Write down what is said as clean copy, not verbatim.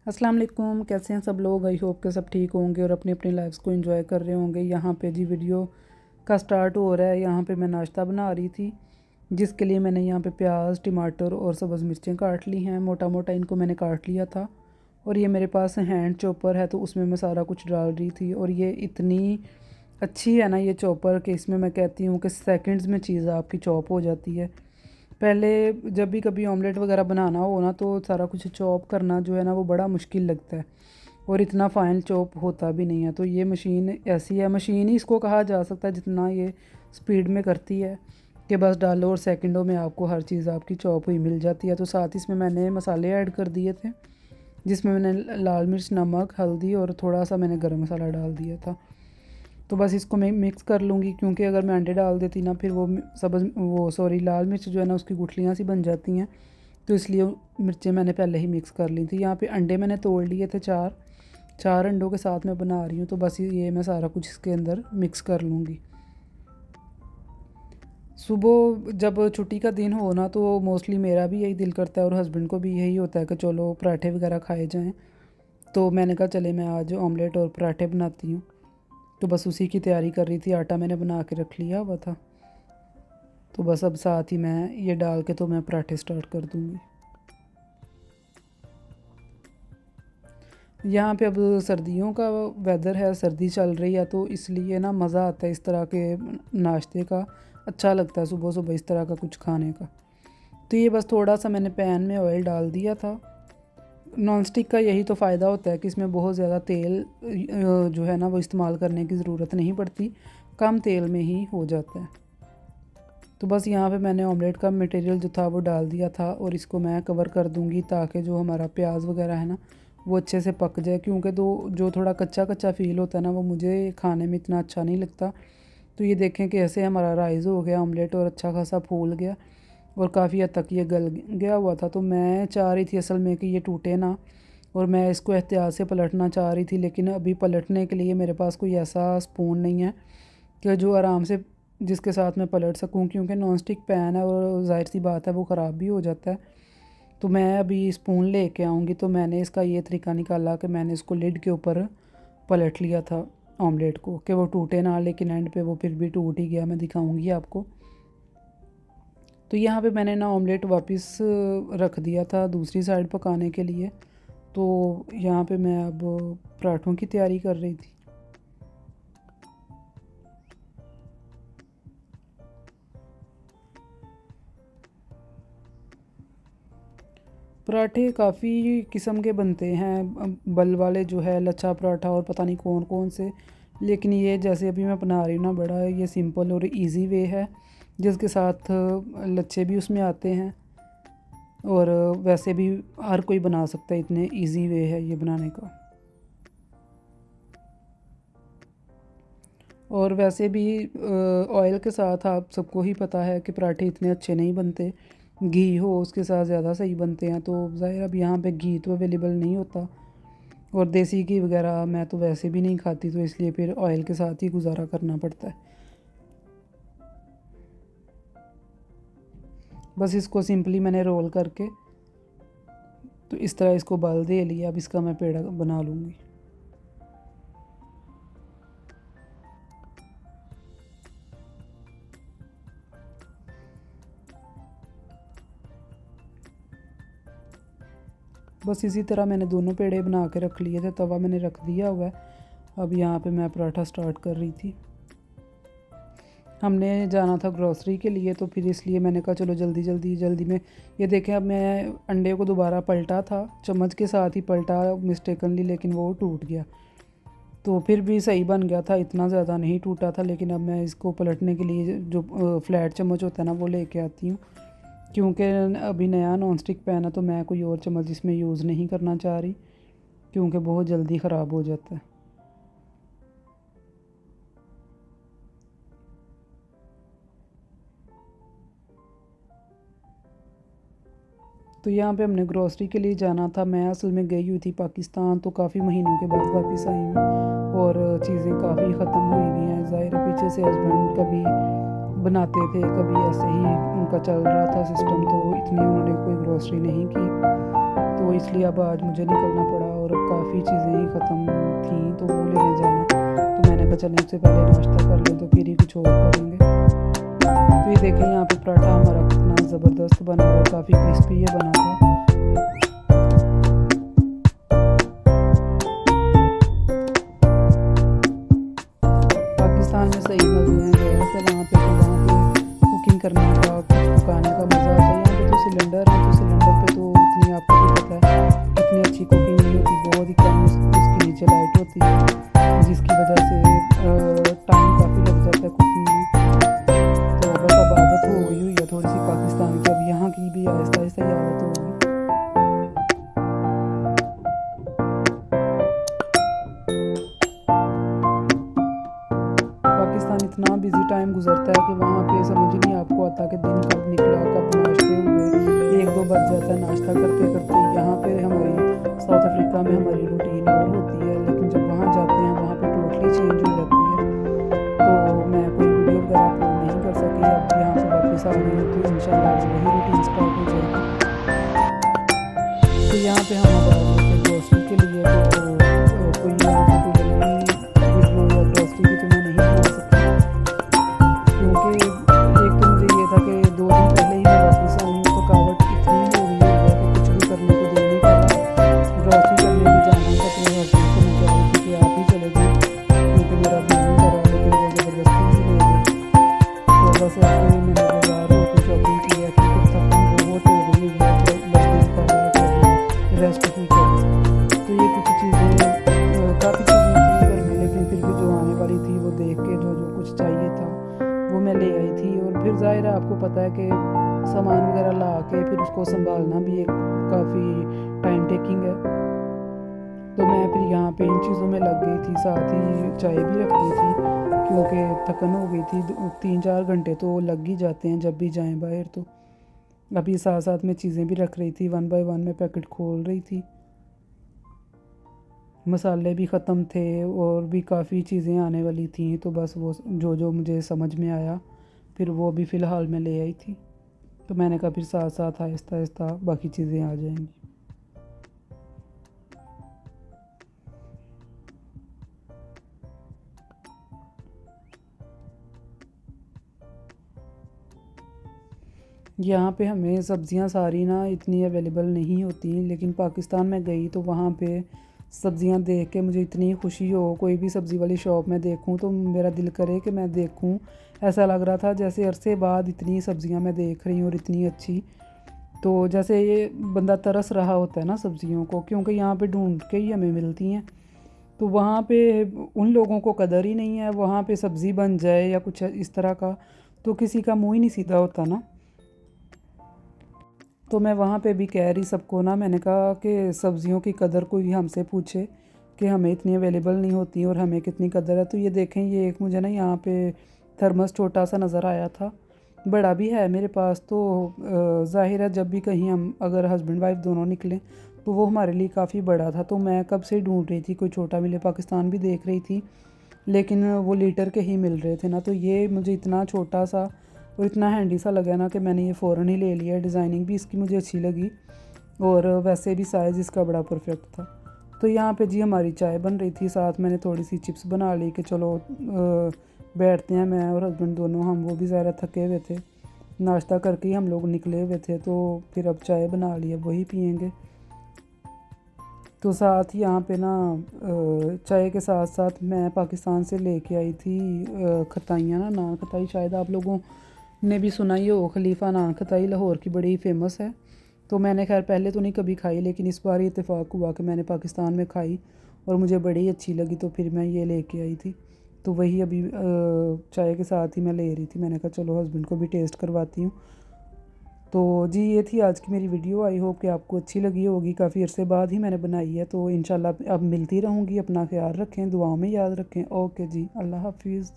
अस्सलाम वालेकुम। कैसे हैं सब लोग? आई होप के सब ठीक होंगे और अपनी अपनी लाइफ्स को एंजॉय कर रहे होंगे। यहाँ पे जी वीडियो का स्टार्ट हो रहा है। यहाँ पे मैं नाश्ता बना रही थी, जिसके लिए मैंने यहाँ पे प्याज, टमाटर और सब्ज़ मिर्चें काट ली हैं। मोटा मोटा इनको मैंने काट लिया था और ये मेरे पास हैंड चॉपर है, तो उसमें मैं सारा कुछ डाल रही थी। और ये इतनी अच्छी है ना ये चॉपर, कि इसमें मैं कहती हूँ कि सेकंड्स में चीज़ आपकी चॉप हो जाती है। पहले जब भी कभी ऑमलेट वगैरह बनाना हो ना, तो सारा कुछ चॉप करना जो है ना वो बड़ा मुश्किल लगता है और इतना फ़ाइन चॉप होता भी नहीं है। तो ये मशीन ऐसी है, मशीन ही इसको कहा जा सकता है, जितना ये स्पीड में करती है कि बस डालो और सेकंडों में आपको हर चीज़ आपकी चॉप हुई मिल जाती है। तो साथ ही इसमें मैंने मसाले ऐड कर दिए थे, जिसमें मैंने लाल मिर्च, नमक, हल्दी और थोड़ा सा मैंने गरम मसाला डाल दिया था। तो बस इसको मैं मिक्स कर लूँगी, क्योंकि अगर मैं अंडे डाल देती ना, फिर लाल मिर्च जो है ना उसकी गुठलियाँ सी बन जाती हैं। तो इसलिए मिर्चें मैंने पहले ही मिक्स कर ली थी। यहाँ पे अंडे मैंने तोड़ लिए थे, चार चार अंडों के साथ मैं बना रही हूँ। तो बस ये मैं सारा कुछ इसके अंदर मिक्स कर लूँगी। सुबह जब छुट्टी का दिन हो ना, तो मोस्टली मेरा भी यही दिल करता है और हस्बैंड को भी यही होता है कि चलो पराठे वगैरह खाए जाएँ। तो मैंने कहा चले मैं आज ऑमलेट और पराठे बनाती हूँ। तो बस उसी की तैयारी कर रही थी। आटा मैंने बना के रख लिया हुआ था, तो बस अब साथ ही मैं ये डाल के तो मैं पराठे स्टार्ट कर दूँगी। यहाँ पे अब सर्दियों का वेदर है, सर्दी चल रही है, तो इसलिए ना मज़ा आता है इस तरह के नाश्ते का। अच्छा लगता है सुबह सुबह इस तरह का कुछ खाने का। तो ये बस थोड़ा सा मैंने पैन में ऑयल डाल दिया था। नॉन स्टिक का यही तो फ़ायदा होता है कि इसमें बहुत ज़्यादा तेल जो है ना वो इस्तेमाल करने की ज़रूरत नहीं पड़ती, कम तेल में ही हो जाता है। तो बस यहाँ पे मैंने ऑमलेट का मटेरियल जो था वो डाल दिया था और इसको मैं कवर कर दूँगी, ताकि जो हमारा प्याज वगैरह है ना वो अच्छे से पक जाए, क्योंकि दो जो थोड़ा कच्चा कच्चा फ़ील होता है ना वो मुझे खाने में इतना अच्छा नहीं लगता। तो ये देखें कि ऐसे हमारा राइस हो गया ऑमलेट और अच्छा खासा फूल गया और काफ़ी हद तक ये गल गया हुआ था। तो मैं चाह रही थी असल में कि ये टूटे ना, और मैं इसको एहतियात से पलटना चाह रही थी, लेकिन अभी पलटने के लिए मेरे पास कोई ऐसा स्पून नहीं है कि जो आराम से जिसके साथ मैं पलट सकूं, क्योंकि नॉन स्टिक पैन है और ज़ाहिर सी बात है वो ख़राब भी हो जाता है। तो मैं अभी स्पून लेके आऊँगी। तो मैंने इसका ये तरीका निकाला कि मैंने इसको लिड के ऊपर पलट लिया था ऑमलेट को, कि वो टूटे ना, लेकिन एंड पे वो फिर भी टूट ही गया। मैं दिखाऊंगी आपको। तो यहाँ पे मैंने ना ऑमलेट वापस रख दिया था दूसरी साइड पकाने के लिए। तो यहाँ पे मैं अब पराठों की तैयारी कर रही थी। पराठे काफ़ी किस्म के बनते हैं, बल वाले जो है, लच्छा पराठा और पता नहीं कौन कौन से। लेकिन ये जैसे अभी मैं बना रही हूँ ना, बड़ा ये सिंपल और इजी वे है, जिसके साथ लच्छे भी उसमें आते हैं और वैसे भी हर कोई बना सकता है। इतने इजी वे है ये बनाने का। और वैसे भी ऑयल के साथ आप सबको ही पता है कि पराठे इतने अच्छे नहीं बनते, घी हो उसके साथ ज़्यादा सही बनते हैं। तो ज़ाहिर अब यहाँ पे घी तो अवेलेबल नहीं होता, और देसी घी वगैरह मैं तो वैसे भी नहीं खाती, तो इसलिए फिर ऑयल के साथ ही गुजारा करना पड़ता है। बस इसको सिंपली मैंने रोल करके तो इस तरह इसको बाल दे लिया। अब इसका मैं पेड़ा बना लूँगी। बस इसी तरह मैंने दोनों पेड़े बना के रख लिए थे। तवा मैंने रख दिया हुआ है। अब यहाँ पे मैं पराठा स्टार्ट कर रही थी। हमने जाना था ग्रॉसरी के लिए, तो फिर इसलिए मैंने कहा चलो जल्दी जल्दी जल्दी में। ये देखें, अब मैं अंडे को दोबारा पलटा था, चम्मच के साथ ही पलटा मिस्टेकनली, लेकिन वो टूट गया। तो फिर भी सही बन गया था, इतना ज़्यादा नहीं टूटा था। लेकिन अब मैं इसको पलटने के लिए जो फ्लैट चम्मच होता है ना वो लेके आती हूँ, क्योंकि अभी नया नॉन स्टिक पैन है, तो मैं कोई और चम्मच इसमें यूज़ नहीं करना चाह रही, क्योंकि बहुत जल्दी ख़राब हो जाता है। तो यहाँ पे हमने ग्रॉसरी के लिए जाना था। मैं असल में गई हुई थी पाकिस्तान, तो काफ़ी महीनों के बाद वापस आई हूँ और चीज़ें काफ़ी ख़त्म हुई हुई हैं। ज़ाहिर है पीछे से हस्बैंड कभी बनाते थे, कभी ऐसे ही उनका चल रहा था सिस्टम, तो इतनी उन्होंने कोई ग्रॉसरी नहीं की। तो तो इसलिए अब आज मुझे निकलना पड़ा और काफ़ी चीज़ें ही ख़त्म थी तो वो लेने जाना। तो मैंने कहा चलें उससे पहले नाश्ता कर लें तो फिर ही कुछ और करेंगे। तो ये देखें यहाँ पे पराठा हमारा कितना ज़बरदस्त बना और काफ़ी क्रिस्पी ये बना था। पाकिस्तान में सही मज़े हैं वैसे वहाँ पे कुकिंग करने का कुछ पकाने का मज़ा आता है। यहाँ पे तो सिलेंडर है तो सिलेंडर पे तो इतनी आपको भी पता है इतनी अच्छी कुकिंग नहीं होती, बहुत ही कम उसके नीचे लाइट होती है जिसकी वजह से टाइम काफ़ी लग जाता है कुकिंग में। तो बस अब आदत हो गई हुई है थोड़ी सी पाकिस्तान की, अब यहाँ की भी आहिस्ता आहिस्ता ही आदत होगी। पाकिस्तान इतना बिजी टाइम गुजरता है कि वहाँ पे समझ ही नहीं आपको आता कि दिन कब निकला कब नाश्ते हुए, 1-2 बज जाता है नाश्ता करते करते। यहाँ पे हमारी साउथ अफ्रीका में हमारी रूटीन और होती है, लेकिन जब वहाँ जाते हैं वहाँ पे टोटली चेंज हो जाती है। तो मैं कोई वीडियो वगैरह अपलोड नहीं कर सकी, अब यहाँ पे वापस आ गई हूँ तो इंशाल्लाह वही रूटीन स्टार्ट हो जाएगी। तो यहाँ पे हम अब आ गए थे ग्रोसरी के लिए, तो कोई यहाँ पे कोई लंबी वीडियो या ग्रोसरी की तो मैं नहीं बना सकती क्योंकि एक तो मुझे ये था कि 2 दिन पहले ही मैं वापस आई हूँ, थकावट इतनी हो गई है कि कुछ भी करने को दिल नहीं कर रहा। ग्रोसरी करने भी जाना था तो हस्बैंड को मैं कह रही थी कि आप ही चले जाएँ क्योंकि मेरा दिल नहीं कर रहा, लेकिन वो ज़बरदस्ती ही ले गए। तो बस ऐसे ही मैंने बाज़ार होकर शॉपिंग की है क्योंकि थकान बहुत हो गई है तो बस दिल कर रहा है कि रेस्ट ही करूँ। तो ये कुछ चीज़ें काफ़ी चीज़ें थी घर में, लेकिन फिर भी जो आने वाली थी वो देख के जो जो कुछ चाहिए था वो मैं ले आई थी। और फिर ज़ाहिर है आपको पता है कि सामान वगैरह ला के फिर उसको संभालना भी एक काफ़ी टाइम टेकिंग है। तो मैं फिर यहाँ पे इन चीज़ों में लग गई थी, साथ ही चाय भी रख दी थी क्योंकि थकन हो गई थी। 3-4 घंटे तो लग ही जाते हैं जब भी जाएं बाहर। तो अभी साथ साथ में चीज़ें भी रख रही थी, 1 बाय 1 में पैकेट खोल रही थी। मसाले भी ख़त्म थे और भी काफ़ी चीज़ें आने वाली थी, तो बस वो जो जो मुझे समझ में आया फिर वो भी फ़िलहाल मैं ले आई थी। तो मैंने कहा फिर साथ साथ आहिस्ता आहिस्ता बाकी चीज़ें आ जाएंगी। यहाँ पे हमें सब्ज़ियाँ सारी ना इतनी अवेलेबल नहीं होती, लेकिन पाकिस्तान में गई तो वहाँ पे सब्ज़ियाँ देख के मुझे इतनी खुशी हो, कोई भी सब्ज़ी वाली शॉप में देखूँ तो मेरा दिल करे कि मैं देखूँ। ऐसा लग रहा था जैसे अरसे बाद इतनी सब्ज़ियाँ मैं देख रही हूँ और इतनी अच्छी, तो जैसे ये बंदा तरस रहा होता है ना सब्ज़ियों को, क्योंकि यहाँ पे ढूंढ के ही हमें मिलती हैं। तो वहाँ पे उन लोगों को कदर ही नहीं है, वहाँ पे सब्ज़ी बन जाए या कुछ इस तरह का तो किसी का मुँह ही नहीं सीधा होता ना। तो मैं वहाँ पे भी कह रही सबको ना, मैंने कहा कि सब्ज़ियों की कदर कोई हमसे पूछे कि हमें इतनी अवेलेबल नहीं होती और हमें कितनी कदर है। तो ये देखें, ये एक मुझे ना यहाँ पे थर्मस छोटा सा नज़र आया था, बड़ा भी है मेरे पास। तो ज़ाहिर है जब भी कहीं हम अगर हस्बैंड वाइफ दोनों निकलें तो वो हमारे लिए काफ़ी बड़ा था। तो मैं कब से ढूंढ रही थी कोई छोटा मिले, पाकिस्तान भी देख रही थी लेकिन वो लीटर के ही मिल रहे थे ना। तो ये मुझे इतना छोटा सा और इतना हैंडी सा लगा ना कि मैंने ये फ़ौरन ही ले लिया। डिज़ाइनिंग भी इसकी मुझे अच्छी लगी और वैसे भी साइज़ इसका बड़ा परफेक्ट था। तो यहाँ पे जी हमारी चाय बन रही थी, साथ मैंने थोड़ी सी चिप्स बना ली कि चलो बैठते हैं, मैं और हस्बैंड दोनों। हम वो भी ज़्यादा थके हुए थे, नाश्ता करके ही हम लोग निकले हुए थे, तो फिर अब चाय बना ली, अब वही पियेंगे। तो साथ ही यहाँ पे ना चाय के साथ साथ मैं पाकिस्तान से लेके आई थी खताइयाँ ना, नान खताई। शायद आप लोगों ने भी सुना ही हो, खलीफा नान खताई लाहौर की बड़ी फेमस है। तो मैंने खैर पहले तो नहीं कभी खाई, लेकिन इस बार इत्तेफाक हुआ कि मैंने पाकिस्तान में खाई और मुझे बड़ी अच्छी लगी, तो फिर मैं ये लेके आई थी। तो वही अभी चाय के साथ ही मैं ले रही थी। मैंने कहा चलो हस्बैंड को भी टेस्ट करवाती हूँ। तो जी ये थी आज की मेरी वीडियो, आई होप कि आपको अच्छी लगी होगी। काफ़ी अरसे बाद ही मैंने बनाई है, तो इंशाल्लाह अब मिलती रहूँगी। अपना ख्याल रखें, दुआओं में याद रखें। ओके जी, अल्लाह हाफिज़।